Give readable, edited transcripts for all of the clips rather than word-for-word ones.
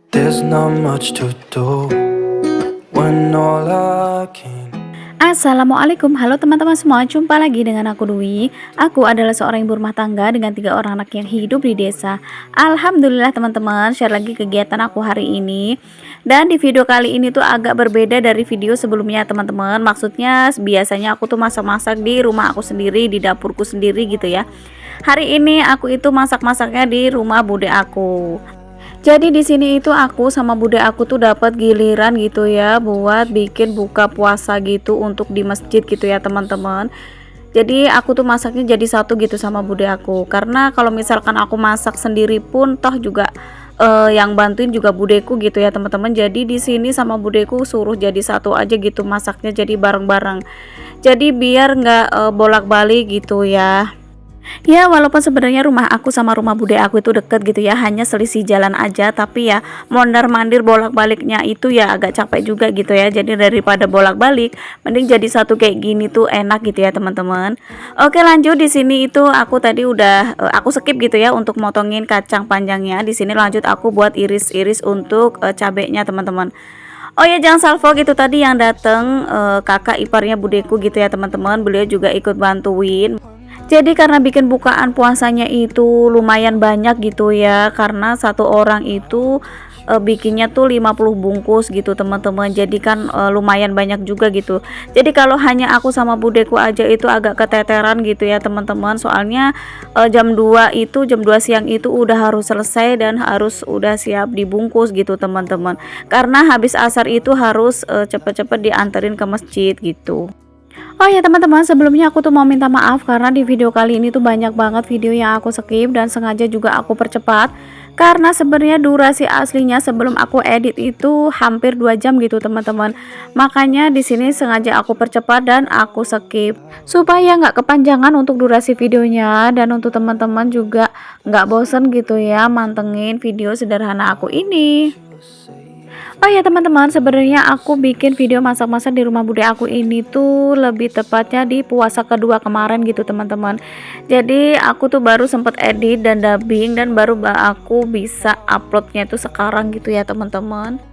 There's not much to do when all I can. Assalamualaikum, halo teman-teman semua, jumpa lagi dengan aku Dwi. Aku adalah seorang ibu rumah tangga dengan 3 orang anak yang hidup di desa. Alhamdulillah teman-teman, share lagi kegiatan aku hari ini. Dan di video kali ini tuh agak berbeda dari video sebelumnya teman-teman. Maksudnya biasanya aku tuh masak-masak di rumah aku sendiri, di dapurku sendiri gitu ya. Hari ini aku itu masak-masaknya di rumah bude aku. Jadi di sini itu aku sama bude aku tuh dapat giliran gitu ya buat bikin buka puasa gitu untuk di masjid gitu ya teman-teman. Jadi aku tuh masaknya jadi satu gitu sama bude aku. Karena kalau misalkan aku masak sendiri pun toh juga yang bantuin juga budeku gitu ya teman-teman. Jadi di sini sama budeku suruh jadi satu aja gitu masaknya, jadi bareng-bareng. Jadi biar nggak bolak-balik gitu ya. Ya walaupun sebenarnya rumah aku sama rumah bude aku itu deket gitu ya, hanya selisih jalan aja, tapi ya mondar-mandir bolak-baliknya itu ya agak capek juga gitu ya. Jadi daripada bolak-balik, mending jadi satu kayak gini tuh enak gitu ya teman-teman. Oke lanjut, di sini itu aku tadi udah aku skip gitu ya untuk motongin kacang panjangnya. Di sini lanjut aku buat iris-iris untuk cabenya teman-teman. Oh ya jangan salvo gitu, tadi yang dateng kakak iparnya budeku gitu ya teman-teman, beliau juga ikut bantuin. Jadi karena bikin bukaan puasanya itu lumayan banyak gitu ya, karena satu orang itu bikinnya tuh 50 bungkus gitu teman-teman. Jadi kan lumayan banyak juga gitu. Jadi kalau hanya aku sama budeku aja itu agak keteteran gitu ya teman-teman. Soalnya jam 2 siang itu udah harus selesai dan harus udah siap dibungkus gitu teman-teman. Karena habis asar itu harus cepet-cepet dianterin ke masjid gitu. Oh ya teman-teman, sebelumnya aku tuh mau minta maaf karena di video kali ini tuh banyak banget video yang aku skip dan sengaja juga aku percepat. Karena sebenarnya durasi aslinya sebelum aku edit itu hampir 2 jam gitu teman-teman. Makanya di sini sengaja aku percepat dan aku skip supaya nggak kepanjangan untuk durasi videonya, dan untuk teman-teman juga nggak bosen gitu ya mantengin video sederhana aku ini. Oh ya teman-teman, sebenarnya aku bikin video masak-masak di rumah bude aku ini tuh lebih tepatnya di puasa kedua kemarin gitu teman-teman. Jadi aku tuh baru sempet edit dan dubbing dan baru aku bisa uploadnya itu sekarang gitu ya teman-teman.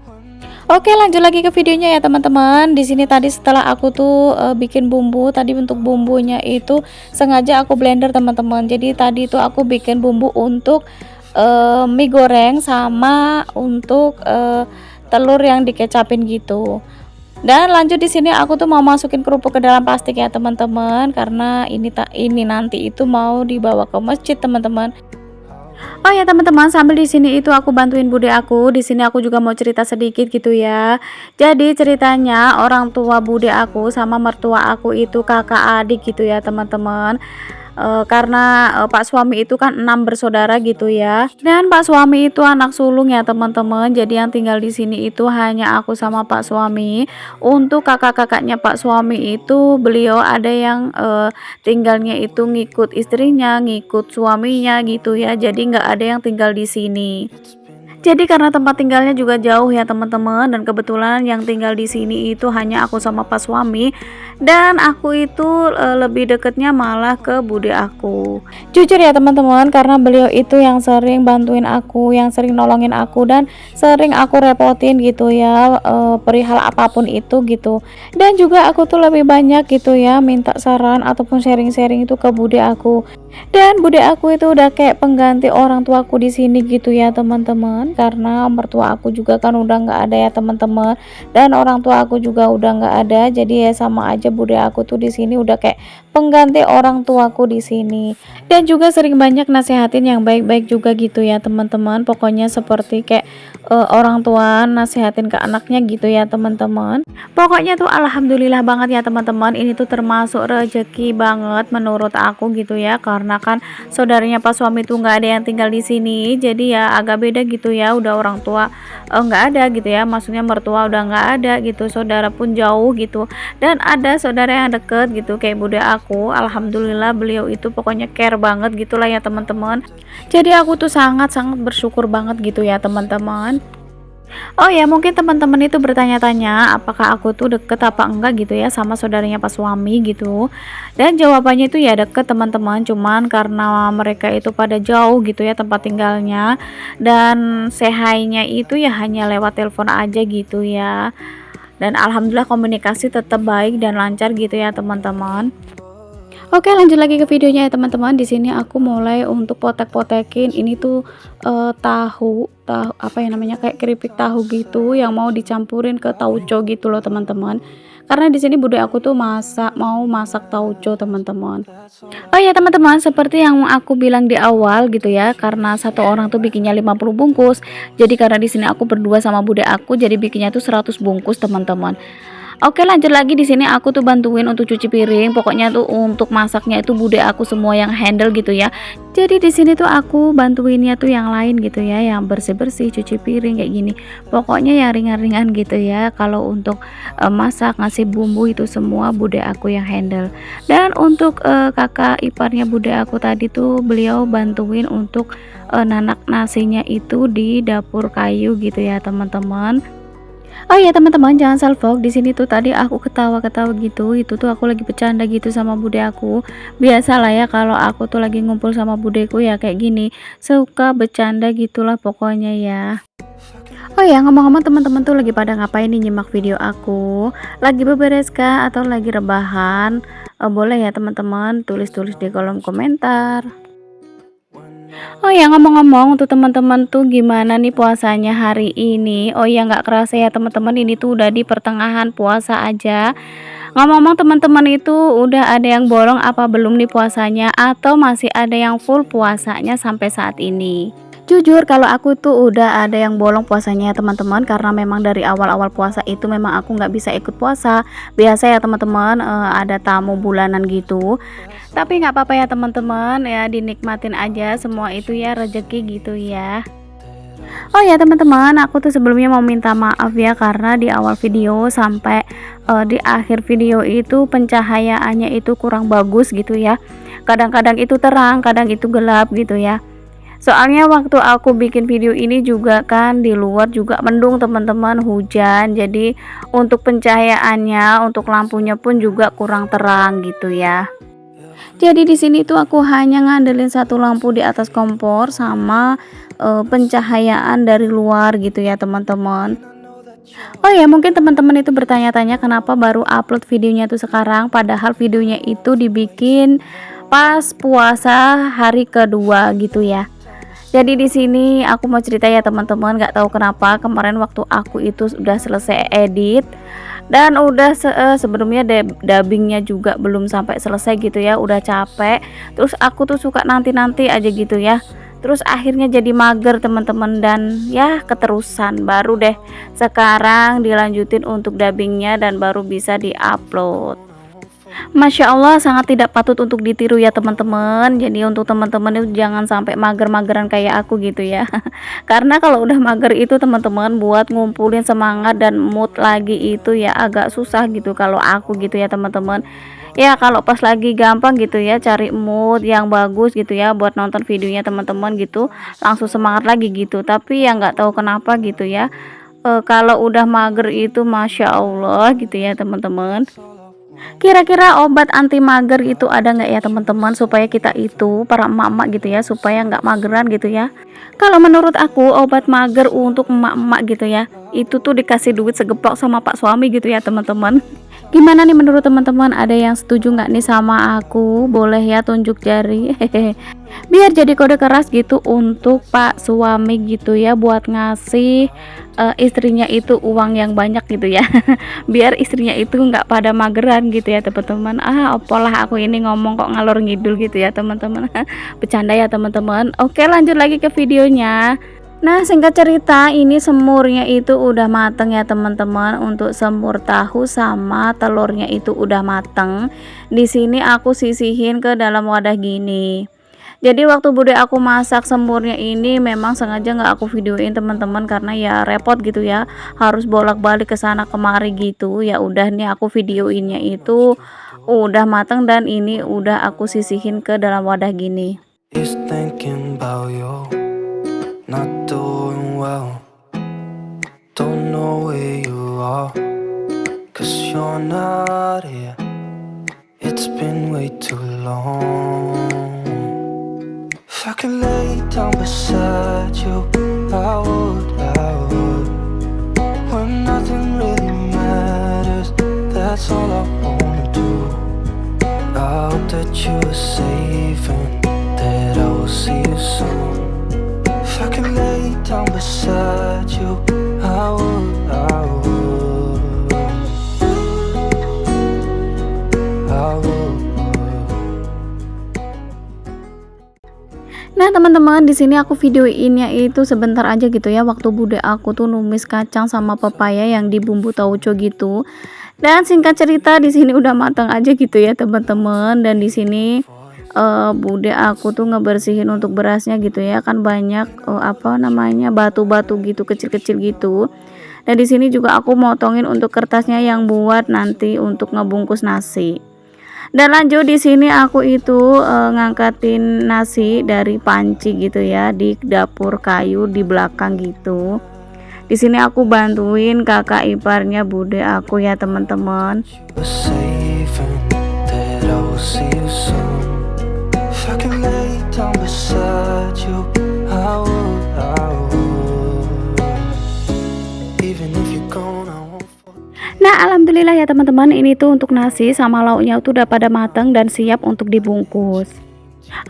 Oke lanjut lagi ke videonya ya teman-teman. Di sini tadi setelah aku tuh bikin bumbu, tadi untuk bumbunya itu sengaja aku blender teman-teman. Jadi tadi tuh aku bikin bumbu untuk mie goreng sama untuk telur yang dikecapin gitu. Dan lanjut di sini aku tuh mau masukin kerupuk ke dalam plastik ya teman-teman, karena ini nanti itu mau dibawa ke masjid teman-teman. Oh ya teman-teman, sambil di sini itu aku bantuin bude aku. Di sini aku juga mau cerita sedikit gitu ya. Jadi ceritanya orang tua bude aku sama mertua aku itu kakak adik gitu ya teman-teman. Karena pak suami itu kan 6 bersaudara gitu ya, dan pak suami itu anak sulung ya teman-teman. Jadi yang tinggal di sini itu hanya aku sama pak suami. Untuk kakak-kakaknya pak suami itu beliau ada yang tinggalnya itu ngikut istrinya, ngikut suaminya gitu ya. Jadi nggak ada yang tinggal di sini. Jadi karena tempat tinggalnya juga jauh ya teman-teman, dan kebetulan yang tinggal di sini itu hanya aku sama pas suami, dan aku itu lebih deketnya malah ke bude aku. Jujur ya teman-teman, karena beliau itu yang sering bantuin aku, yang sering nolongin aku, dan sering aku repotin gitu ya perihal apapun itu gitu. Dan juga aku tuh lebih banyak gitu ya minta saran ataupun sharing-sharing itu ke bude aku. Dan bude aku itu udah kayak pengganti orang tuaku di sini gitu ya teman-teman, karena mertua aku juga kan udah nggak ada ya teman-teman, dan orang tua aku juga udah nggak ada. Jadi ya sama aja bude aku tuh di sini udah kayak pengganti orang tuaku di sini. Dan juga sering banyak nasehatin yang baik-baik juga gitu ya teman-teman. Pokoknya seperti kayak orang tua nasehatin ke anaknya gitu ya teman-teman. Pokoknya tuh alhamdulillah banget ya teman-teman, ini tuh termasuk rezeki banget menurut aku gitu ya, karena kan saudaranya pas suami tuh nggak ada yang tinggal di sini. Jadi ya agak beda gitu ya, udah orang tua nggak ada gitu ya, maksudnya mertua udah nggak ada gitu, saudara pun jauh gitu, dan ada saudara yang deket gitu kayak bude aku. Alhamdulillah beliau itu pokoknya care banget gitulah ya teman-teman. Jadi aku tuh sangat-sangat bersyukur banget gitu ya teman-teman. Oh ya, mungkin teman-teman itu bertanya-tanya apakah aku tuh deket apa enggak gitu ya sama saudaranya pas suami gitu. Dan jawabannya itu ya deket teman-teman, cuman karena mereka itu pada jauh gitu ya tempat tinggalnya, dan sehainya itu ya hanya lewat telepon aja gitu ya. Dan alhamdulillah komunikasi tetap baik dan lancar gitu ya teman-teman. Oke, lanjut lagi ke videonya ya teman-teman. Di sini aku mulai untuk potek-potekin ini tuh tahu, tahu apa ya namanya, kayak keripik tahu gitu yang mau dicampurin ke tauco gitu loh teman-teman. Karena di sini bude aku tuh mau masak tauco teman-teman. Oh ya teman-teman, seperti yang aku bilang di awal gitu ya, karena satu orang tuh bikinnya 50 bungkus. Jadi karena di sini aku berdua sama bude aku, jadi bikinnya tuh 100 bungkus teman-teman. Oke, lanjut lagi. Di sini aku tuh bantuin untuk cuci piring. Pokoknya tuh untuk masaknya itu bude aku semua yang handle gitu ya. Jadi di sini tuh aku bantuinnya tuh yang lain gitu ya, yang bersih-bersih, cuci piring kayak gini. Pokoknya yang ringan-ringan gitu ya. Kalau untuk masak, ngasih bumbu itu semua bude aku yang handle. Dan untuk kakak iparnya bude aku tadi tuh beliau bantuin untuk nanak nasinya itu di dapur kayu gitu ya, teman-teman. Oh iya teman-teman, jangan salfok. Di sini tuh tadi aku ketawa-ketawa gitu. Itu tuh aku lagi bercanda gitu sama bude aku. Biasalah ya kalau aku tuh lagi ngumpul sama budeku ya kayak gini. Suka bercanda gitulah pokoknya ya. Oh ya, ngomong-ngomong teman-teman tuh lagi pada ngapain nih nyimak video aku? Lagi beberes kah atau lagi rebahan? Boleh ya teman-teman tulis-tulis di kolom komentar. Oh ya, ngomong-ngomong untuk teman-teman tuh gimana nih puasanya hari ini? Oh ya, nggak kerasa ya teman-teman, ini tuh udah di pertengahan puasa aja. Ngomong-ngomong teman-teman itu udah ada yang bolong apa belum nih puasanya, atau masih ada yang full puasanya sampai saat ini? Jujur kalau aku tuh udah ada yang bolong puasanya ya teman-teman, karena memang dari awal-awal puasa itu memang aku nggak bisa ikut puasa. Biasa ya teman-teman, ada tamu bulanan gitu. Tapi nggak apa-apa ya teman-teman, ya dinikmatin aja semua itu ya rezeki gitu ya. Oh ya teman-teman, aku tuh sebelumnya mau minta maaf ya karena di awal video sampai di akhir video itu pencahayaannya itu kurang bagus gitu ya. Kadang-kadang itu terang, kadang itu gelap gitu ya. Soalnya waktu aku bikin video ini juga kan di luar juga mendung teman-teman, hujan. Jadi untuk pencahayaannya, untuk lampunya pun juga kurang terang gitu ya. Jadi di sini tuh aku hanya ngandelin satu lampu di atas kompor sama pencahayaan dari luar gitu ya teman-teman. Oh ya, mungkin teman-teman itu bertanya-tanya kenapa baru upload videonya tuh sekarang, padahal videonya itu dibikin pas puasa hari kedua gitu ya. Jadi di sini aku mau cerita ya teman-teman, nggak tahu kenapa kemarin waktu aku itu sudah selesai edit dan udah sebelumnya dubbingnya juga belum sampai selesai gitu ya, udah capek. Terus aku tuh suka nanti-nanti aja gitu ya. Terus akhirnya jadi mager teman-teman, dan ya keterusan baru deh sekarang dilanjutin untuk dubbingnya dan baru bisa diupload. Masya Allah, sangat tidak patut untuk ditiru ya teman-teman. Jadi untuk teman-teman itu jangan sampai mager-mageran kayak aku gitu ya. Karena kalau udah mager itu teman-teman, buat ngumpulin semangat dan mood lagi itu ya agak susah gitu kalau aku gitu ya teman-teman. Ya kalau pas lagi gampang gitu ya cari mood yang bagus gitu ya buat nonton videonya teman-teman gitu, langsung semangat lagi gitu. Tapi ya nggak tahu kenapa gitu ya. Kalau udah mager itu Masya Allah gitu ya teman-teman. Kira-kira obat anti mager itu ada nggak ya teman-teman, supaya kita itu para emak-emak gitu ya supaya nggak mageran gitu ya? Kalau menurut aku obat mager untuk emak-emak gitu ya, itu tuh dikasih duit segeplok sama pak suami gitu ya teman-teman. Gimana nih menurut teman-teman, ada yang setuju nggak nih sama aku? Boleh ya tunjuk jari. Hehehe. Biar jadi kode keras gitu untuk pak suami gitu ya, buat ngasih istrinya itu uang yang banyak gitu ya. Biar istrinya itu nggak pada mageran gitu ya teman-teman. Apalah aku ini ngomong kok ngalor ngidul gitu ya teman-teman. Bercanda ya teman-teman. Oke, lanjut lagi ke videonya. Nah, singkat cerita, ini semurnya itu udah mateng ya teman-teman. Untuk semur tahu sama telurnya itu udah mateng. Di sini aku sisihin ke dalam wadah gini. Jadi waktu bude aku masak semurnya ini memang sengaja nggak aku videoin teman-teman, karena ya repot gitu ya, harus bolak-balik ke sana kemari gitu. Ya udah nih aku videoinnya itu udah mateng dan ini udah aku sisihin ke dalam wadah gini. He's thinking about you, not doing well. lay down beside you, I would. When nothing really matters, that's all I wanna do. I hope that you are safe and that I will see you soon. If I could lay down beside you, I would. Nah teman-teman, di sini aku videoinnya itu sebentar aja gitu ya, waktu bude aku tuh numis kacang sama pepaya yang dibumbu tauco gitu. Dan singkat cerita di sini udah matang aja gitu ya teman-teman. Dan di sini bude aku tuh ngebersihin untuk berasnya gitu ya, kan banyak apa namanya batu-batu gitu kecil-kecil gitu. Dan di sini juga aku motongin untuk kertasnya yang buat nanti untuk ngebungkus nasi. Dan lanjut di sini aku itu ngangkatin nasi dari panci gitu ya di dapur kayu di belakang gitu. Di sini aku bantuin kakak iparnya bude aku ya teman-teman. Nah alhamdulillah ya teman-teman, ini tuh untuk nasi sama lauknya tuh udah pada mateng dan siap untuk dibungkus.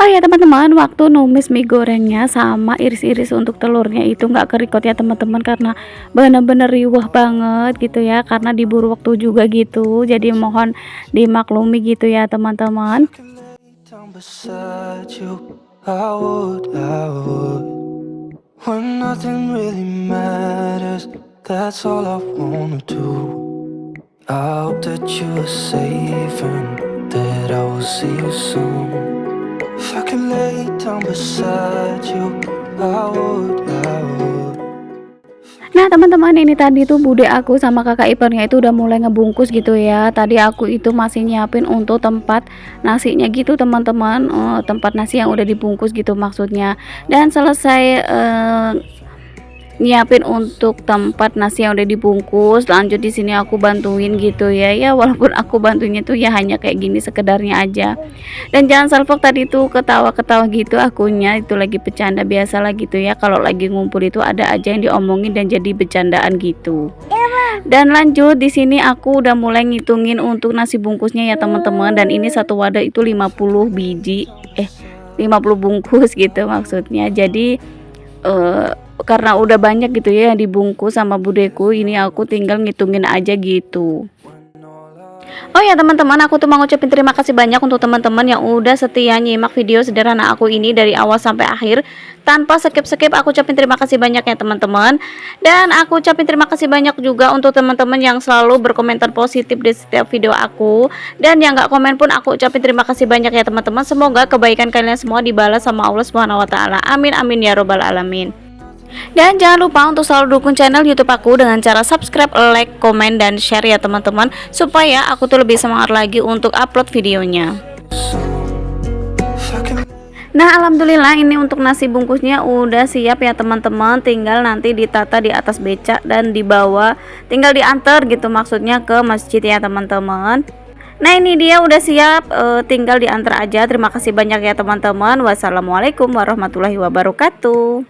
Oh ya teman-teman, waktu numis mie gorengnya sama iris-iris untuk telurnya itu nggak kerikot ya teman-teman, karena bener-bener riuh banget gitu ya, karena diburu waktu juga gitu, jadi mohon dimaklumi gitu ya teman-teman. I hope that you are safe and that I will see you soon. If I could lay down beside you, I would. Nah teman-teman, ini tadi tuh bude aku sama kakak iparnya itu udah mulai ngebungkus gitu ya. Tadi aku itu masih nyiapin untuk tempat nasinya gitu teman-teman, tempat nasi yang udah dibungkus gitu maksudnya. Dan selesai nyiapin untuk tempat nasi yang udah dibungkus, lanjut di sini aku bantuin gitu ya. Ya walaupun aku bantunya tuh ya hanya kayak gini sekedarnya aja. Dan jangan salfok tadi tuh ketawa-ketawa gitu, akunya itu lagi bercanda biasa lah gitu ya. Kalau lagi ngumpul itu ada aja yang diomongin dan jadi bercandaan gitu. Dan lanjut di sini aku udah mulai ngitungin untuk nasi bungkusnya ya teman-teman. Dan ini satu wadah itu 50 biji 50 bungkus gitu maksudnya. Jadi karena udah banyak gitu ya yang dibungkus sama budeku, ini aku tinggal ngitungin aja gitu. Oh ya teman-teman, aku tuh mau ngucapin terima kasih banyak untuk teman-teman yang udah setia nyimak video sederhana aku ini dari awal sampai akhir tanpa skip-skip. Aku ucapin terima kasih banyak ya teman-teman. Dan aku ucapin terima kasih banyak juga untuk teman-teman yang selalu berkomentar positif di setiap video aku. Dan yang gak komen pun aku ucapin terima kasih banyak ya teman-teman. Semoga kebaikan kalian semua dibalas sama Allah SWT. Amin amin ya robbal alamin. Dan jangan lupa untuk selalu dukung channel YouTube aku dengan cara subscribe, like, komen, dan share ya teman-teman, supaya aku tuh lebih semangat lagi untuk upload videonya. Nah alhamdulillah ini untuk nasi bungkusnya udah siap ya teman-teman, tinggal nanti ditata di atas becak dan dibawa, tinggal diantar gitu maksudnya ke masjid ya teman-teman. Nah ini dia udah siap, tinggal diantar aja. Terima kasih banyak ya teman-teman. Wassalamualaikum warahmatullahi wabarakatuh.